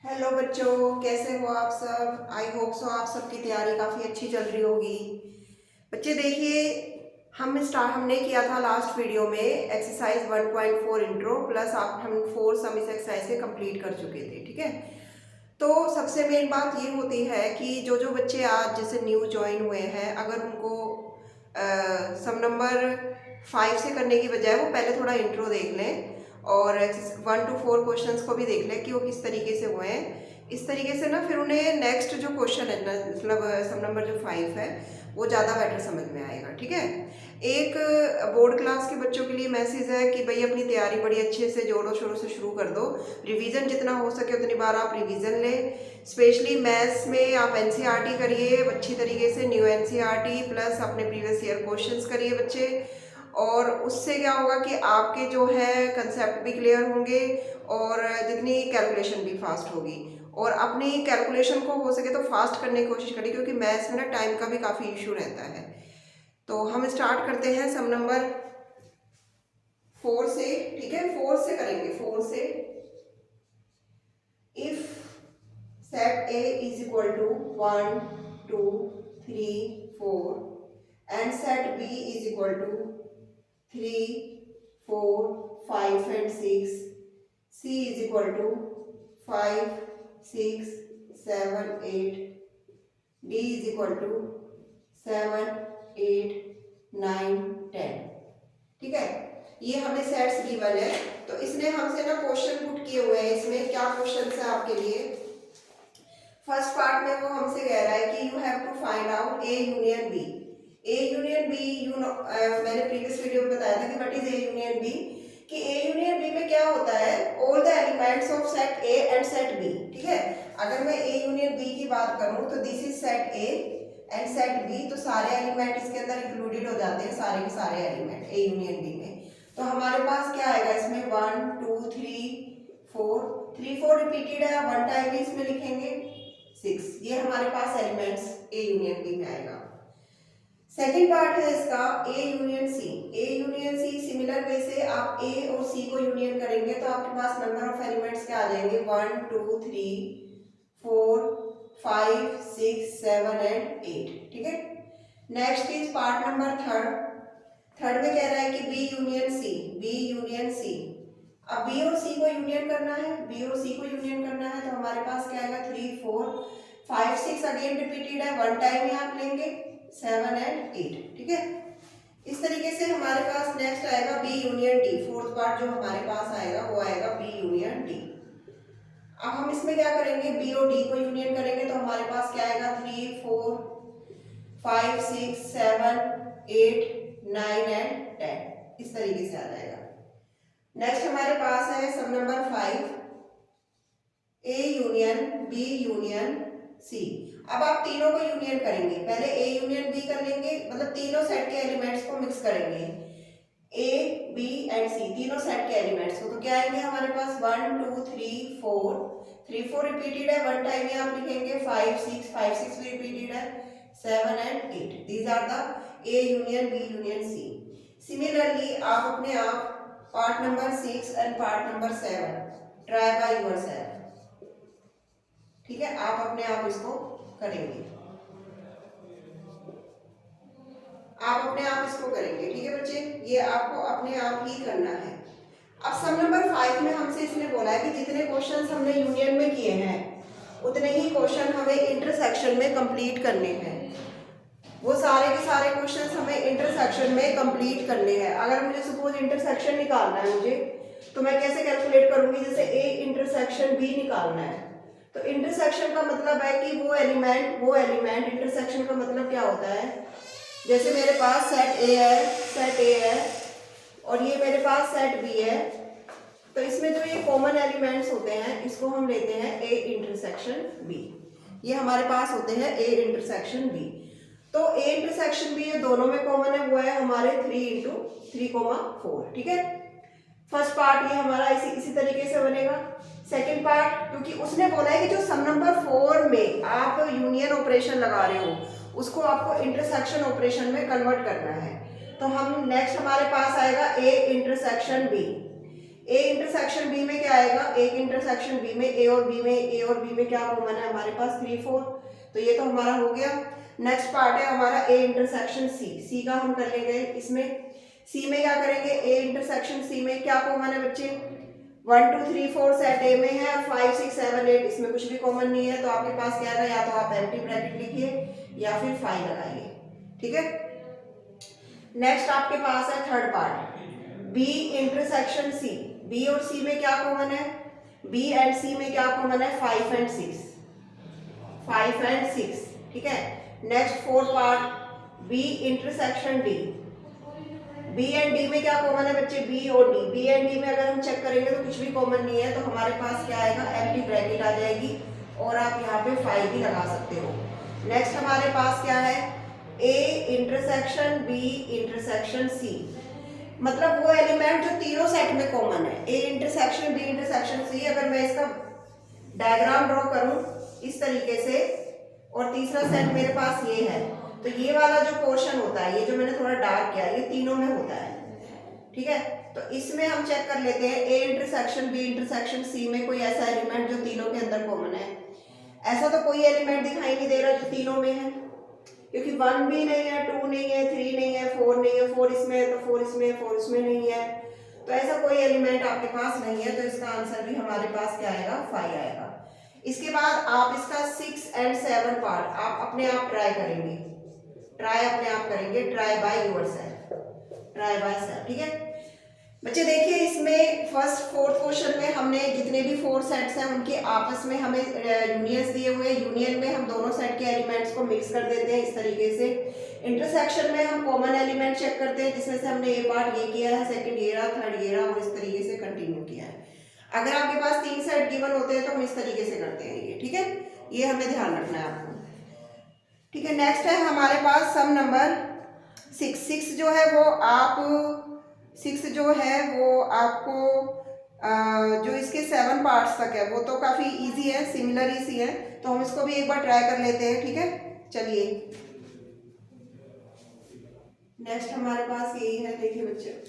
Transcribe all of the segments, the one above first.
Hello बच्चों, कैसे हो आप सब। आई होप सो आप सबकी तैयारी काफ़ी अच्छी चल रही होगी। बच्चे देखिए, हमने किया था लास्ट वीडियो में एक्सरसाइज 1.4 इंट्रो प्लस आप हम 4 सम इस एक्सरसाइज से कंप्लीट कर चुके थे। ठीक है, तो सबसे मेन बात ये होती है कि जो जो बच्चे आज जैसे न्यू ज्वाइन हुए हैं, अगर उनको सम नंबर 5 से करने की बजाय वो पहले थोड़ा इंट्रो देख लें और 1 to 4 क्वेश्चंस को भी देख लें कि वो किस तरीके से हुए हैं। इस तरीके से ना फिर उन्हें नेक्स्ट जो क्वेश्चन है ना, मतलब सम नंबर जो 5 है वो ज़्यादा बेटर समझ में आएगा। ठीक है, एक बोर्ड क्लास के बच्चों के लिए मैसेज है कि भाई अपनी तैयारी बड़ी अच्छे से जोरों शोरों से शुरू कर दो। रिवीजन जितना हो सके उतनी बार आप रिवीजन लें। स्पेशली मैथ्स में आप एनसीईआरटी करिए अच्छी तरीके से, न्यू एनसीईआरटी प्लस अपने प्रीवियस ईयर क्वेश्चंस करिए बच्चे। और उससे क्या होगा कि आपके जो है कंसेप्ट भी क्लियर होंगे और जितनी कैलकुलेशन भी फास्ट होगी। और अपनी कैलकुलेशन को हो सके तो फास्ट करने की कोशिश करिए, क्योंकि मैथ्स में ना टाइम का भी काफ़ी इशू रहता है। तो हम स्टार्ट करते हैं सम नंबर 4 से। ठीक है, 4 से करेंगे। 4 से if set A is equal to 1, 2, 3, 4 and set B is equal to 3, 4, 5 and 6. C is equal to 5, 6, 7, 8. D is equal to 7, 8, 9, 10. ठीक है, ये हमें सेट्स गिवन है। तो इसने हमसे ना क्वेश्चन पुट किए हुए हैं। इसमें क्या क्वेश्चन है आपके लिए। फर्स्ट पार्ट में वो हमसे कह रहा है कि you have to find out A union B. A union B, मैंने प्रीवियस वीडियो में बताया था कि what is A union B. कि ए यूनियन बी में क्या होता है, all the elements of set A and set B. ठीक है, अगर मैं ए यूनियन बी की बात करूं तो this is set A and set B, तो सारे एलिमेंट इसके अंदर इंक्लूडेड हो जाते हैं, सारे के सारे एलिमेंट ए यूनियन बी में। तो हमारे पास क्या आएगा इसमें 1, 2, 3, 4, 3, 4 रिपीटेड है, 1 टाइम भी इसमें लिखेंगे 6। ये हमारे पास एलिमेंट्स ए यूनियन बी में आएगा। सेकेंड पार्ट है इसका A union C. A union C similar way से आप ए और सी को यूनियन करेंगे तो आपके पास नंबर ऑफ एलिमेंट्स क्या आ जाएंगे 1, 2, 3, 4, 5, 6, 7 एंड 8। ठीक है, next is part number third. Third में कह रहा है कि B union C. B union C, अब बी और सी को यूनियन करना है। बी और सी को यूनियन करना है तो हमारे पास क्या आएगा 3, 4, 5, 6 अगेन रिपीटेड है, 1 टाइम में आप लेंगे 7 एंड 8। ठीक है, इस तरीके से हमारे पास नेक्स्ट आएगा B union D. Fourth part जो हमारे पास आएगा वो आएगा बी यूनियन डी। अब हम इसमें क्या करेंगे, बी और डी को यूनियन करेंगे तो हमारे पास क्या आएगा 3, 4, 5, 6, 7, 8, 9 एंड 10। इस तरीके से आ जाएगा। नेक्स्ट हमारे पास है some number 5, A union B union C. अब आप तीनों को यूनियन करेंगे, पहले ए यूनियन बी कर लेंगे, मतलब तीनों सेट के एलिमेंट्स को मिक्स करेंगे, ए बी एंड सी तीनों सेट के एलिमेंट्स को। तो क्या आएंगे हमारे पास 1, 2, 3, 4, 3, 4 रिपीटेड है, 1 टाइम में आप लिखेंगे 5, 6, 5, 6 भी रिपीटेड है, 7 and 8। These are the A union B union C. Similarly आप अपने आप part number 6 and part number 7 try by yourself. ठीक है, आप अपने आप इसको करेंगे, आप अपने आप इसको करेंगे। ठीक है बच्चे, ये आपको अपने आप ही करना है। अब सम नंबर 5 में हमसे इसने बोला है कि जितने क्वेश्चंस हमने यूनियन में किए हैं उतने ही क्वेश्चन हमें इंटरसेक्शन में कंप्लीट करने हैं। वो सारे के सारे क्वेश्चंस हमें इंटरसेक्शन में कंप्लीट करने हैं। अगर मुझे सपोज इंटरसेक्शन निकालना है मुझे, तो मैं कैसे कैलकुलेट करूंगी, जैसे ए इंटरसेक्शन बी निकालना है तो इंटरसेक्शन का मतलब है कि वो एलिमेंट इंटरसेक्शन का मतलब क्या होता है, जैसे मेरे पास सेट ए है और ये मेरे पास सेट बी है, तो इसमें जो ये कॉमन एलिमेंट्स होते हैं इसको हम लेते हैं ए इंटरसेक्शन बी। ये हमारे पास होते हैं ए इंटरसेक्शन बी। तो ए इंटरसेक्शन बी ये दोनों में कॉमन है, वो है हमारे 3 × 3, 4। ठीक है, फर्स्ट पार्ट ये हमारा इसी तरीके से बनेगा। सेकंड पार्ट, क्योंकि उसने बोला है कि जो सम नंबर 4 में आप यूनियन ऑपरेशन लगा रहे हो उसको आपको इंटरसेक्शन ऑपरेशन में कन्वर्ट करना है। तो हम नेक्स्ट हमारे पास आएगा A intersection B. A intersection B में क्या आएगा, एक इंटरसेक्शन बी में ए और बी में, ए और बी में क्या कॉमन है हमारे पास 3 4, तो ये तो हमारा हो गया। नेक्स्ट पार्ट है हमारा ए इंटरसेक्शन सी, सी का हम कर लेंगे। इसमें सी में क्या करेंगे, ए इंटरसेक्शन सी में क्या कॉमन है बच्चे, 1 2 3 4 सेट ए में है, 5 6 7 8 इसमें कुछ भी कॉमन नहीं है, तो आपके पास क्या है, या तो आप एम्प्टी ब्रैकेट लिखिए या फिर 5 लगाइए, ठीक है। नेक्स्ट आपके पास है third part, B intersection C, B और सी में क्या कॉमन है, बी एंड सी में क्या कॉमन है, 5 एंड 6, 5 एंड 6, ठीक है। Next fourth part, B intersection D, B and D में क्या कॉमन है बच्चे, बी और डी, बी एंड डी में अगर हम चेक करेंगे तो कुछ भी कॉमन नहीं है, तो हमारे पास क्या आएगा, एम्प्टी ब्रैकेट आ जाएगी और आप यहाँ पे 5 भी लगा सकते हो। नेक्स्ट हमारे पास क्या है, A intersection B intersection C, मतलब वो एलिमेंट जो तीनों सेट में कॉमन है, A intersection B intersection C. अगर मैं इसका डायग्राम ड्रॉ करूं इस तरीके से, और तीसरा सेट मेरे पास ये है, तो ये वाला जो पोर्शन होता है, ये जो मैंने थोड़ा डार्क किया, ये तीनों में होता है, ठीक है। तो इसमें हम चेक कर लेते हैं, A intersection B intersection C में कोई ऐसा एलिमेंट जो तीनों के अंदर कॉमन है। ऐसा तो कोई एलिमेंट दिखाई नहीं दे रहा जो तीनों में है, क्योंकि 1 भी नहीं है, 2 नहीं है, 3 नहीं है, 4 नहीं है, 4 इसमें है तो 4 इसमें है, 4 इसमें नहीं है, तो ऐसा कोई एलिमेंट आपके पास नहीं है, तो इसका आंसर भी हमारे पास क्या आएगा, 5 आएगा। इसके बाद आप इसका 6 एंड 7 पार्ट आप अपने आप ट्राई करेंगे, ट्राई अपने आप करेंगे, try by yourself, try by self, ठीक है बच्चे। देखिए इसमें फर्स्ट फोर्थ क्वेश्चन में हमने जितने भी 4 सेट्स हैं उनके आपस में हमें यूनियंस दिए हुए हैं, यूनियन में हम दोनों सेट के एलिमेंट्स को मिक्स कर देते हैं इस तरीके से। इंटरसेक्शन में हम कॉमन एलिमेंट चेक करते हैं, जिसमें से हमने ये पार्ट ये किया है, सेकंड ये रहा, थर्ड ये रहा, और इस तरीके से कंटिन्यू किया है। अगर आपके पास 3 सेट गिवन होते हैं तो हम इस तरीके से करते हैं ये, ठीक है, ये हमें ध्यान रखना है आपको, ठीक है। नेक्स्ट है हमारे पास सम नंबर 6, 6 जो है वो आप 6 जो है वो आपको जो इसके 7 पार्ट्स तक है वो तो काफ़ी इजी है, सिमिलर ही सी है, तो हम इसको भी एक बार ट्राई कर लेते हैं, ठीक है। चलिए नेक्स्ट हमारे पास यही है, देखिए बच्चे,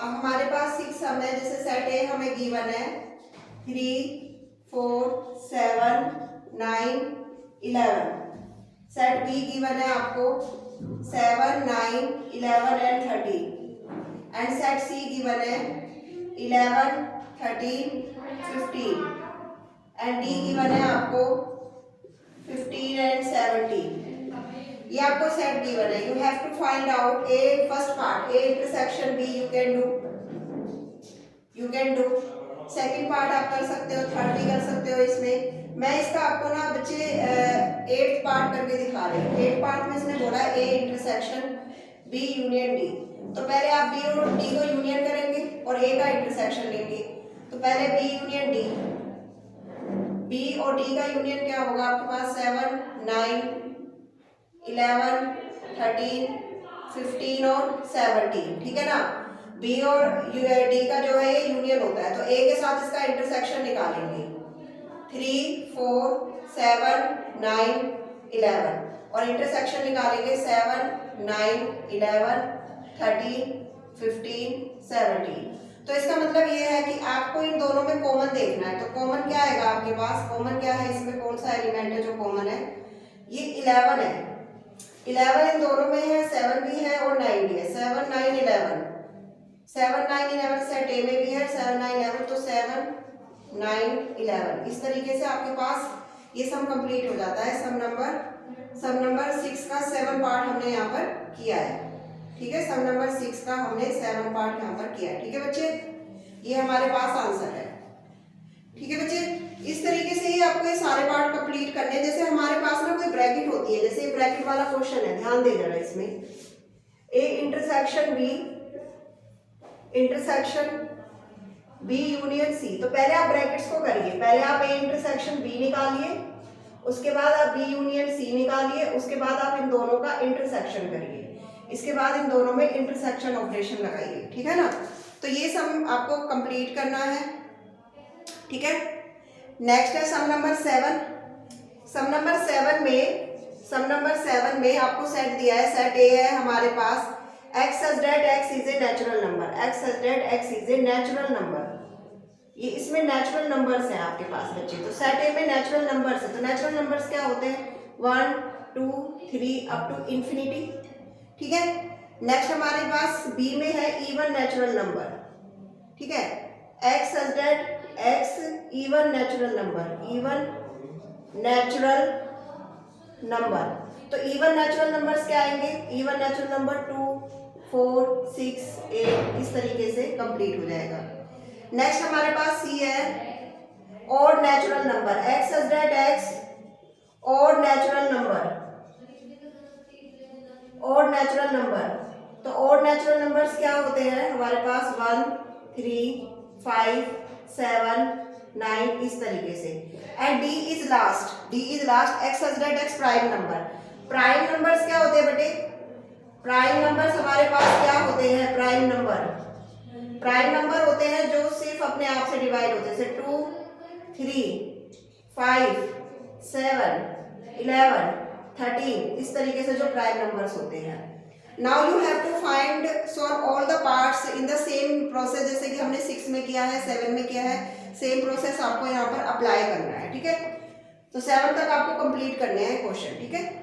अब हमारे पास 6 सम है, जैसे सेट ए हमें गिवन है 3 4 7 9 11, सेट बी गिवन है आपको 7 9 11 and 13, and set C given है 11 13 15, एंड डी गिवन है आपको 15 एंड 17। ये आपको सेट गिवन है, you have to find out A first part, A intersection B you can do, second part आप कर सकते हो, थर्ड भी कर सकते हो। इसमें मैं इसका आपको ना बच्चे 8th पार्ट करके दिखा रही हूँ। 8th पार्ट में इसने बोला A intersection B union D, तो पहले आप बी और डी को यूनियन करेंगे और ए का इंटरसेक्शन लेंगे, तो पहले बी यूनियन डी, बी और डी का यूनियन क्या होगा आपके पास 7 9 11 13 15 और 17, ठीक है ना। बी और डी का जो है ये यूनियन होता है, तो ए के साथ इसका इंटरसेक्शन निकालेंगे 3 4 7 9 11, और इंटरसेक्शन निकालेंगे 7 9 11 13 15 17। तो इसका मतलब ये है कि आपको इन दोनों में कॉमन देखना है, तो कॉमन क्या आएगा आपके पास, कॉमन क्या है इसमें, कौन सा एलिमेंट है जो कॉमन है, ये 11 है, 11 इन दोनों में है, 7 भी है और 9 भी है, 7 9 11, 7 9 11 सेट ए में भी है, 7 9 11, तो 7 9 11 इस तरीके से आपके पास ये सम कंप्लीट हो जाता है। सम नंबर 6 का 7 पार्ट हमने यहाँ पर किया है, ठीक है, सम नंबर 6 का हमने 7 पार्ट यहाँ पर किया है, ठीक है बच्चे, ये हमारे पास आंसर है, ठीक है बच्चे। इस तरीके से ही आपको ये सारे पार्ट कंप्लीट करने हैं। जैसे हमारे पास ना कोई ब्रैकेट होती है, जैसे ब्रैकेट वाला क्वेश्चन है, ध्यान दे जरा इसमें, A intersection B union C, तो पहले आप ब्रैकेट्स को करिए, पहले आप ए इंटरसेक्शन बी निकालिए, उसके बाद आप बी यूनियन सी निकालिए, उसके बाद आप इन दोनों का इंटरसेक्शन करिए, इसके बाद इन दोनों में इंटरसेक्शन ऑपरेशन लगाइए, ठीक है ना। तो ये सम आपको कंप्लीट करना है, ठीक है। नेक्स्ट है सम नंबर 7। सम नंबर 7 में आपको सेट दिया है, सेट ए है हमारे पास, x such that x is a natural number, x such that x is a natural number। ये इसमें नेचुरल नंबर्स हैं आपके पास बच्चे, तो सेट ए में नेचुरल नंबर्स है, तो नेचुरल नंबर्स क्या होते हैं 1 2 3 अप टू इंफिनिटी, ठीक है। नेक्स्ट हमारे पास बी में है इवन नेचुरल नंबर, ठीक है, x such that x even natural number. तो इवन नेचुरल नंबर्स क्या आएंगे, इवन नेचुरल नंबर 2 4 6 8 इस तरीके से कंप्लीट हो जाएगा। नेक्स्ट हमारे पास सी है odd natural number, x such that x odd natural number, तो ऑड नेचुरल नंबर्स क्या होते हैं हमारे पास 1 3 5 7 9 इस तरीके से। And D is last, x such that x prime number. Prime numbers क्या होते हैं बेटे, प्राइम नंबर्स हमारे पास क्या होते हैं, प्राइम नंबर होते हैं जो सिर्फ अपने आप से डिवाइड होते हैं, जैसे 2 3 5 7 11 13 इस तरीके से जो प्राइम नंबर्स होते हैं। Now you have to find solve all the parts in the same process, जैसे कि हमने 6 में किया है 7 में किया है, सेम प्रोसेस आपको यहाँ पर अप्लाई करना है, ठीक है। तो 7 तक आपको कंप्लीट करने हैं क्वेश्चन, ठीक है।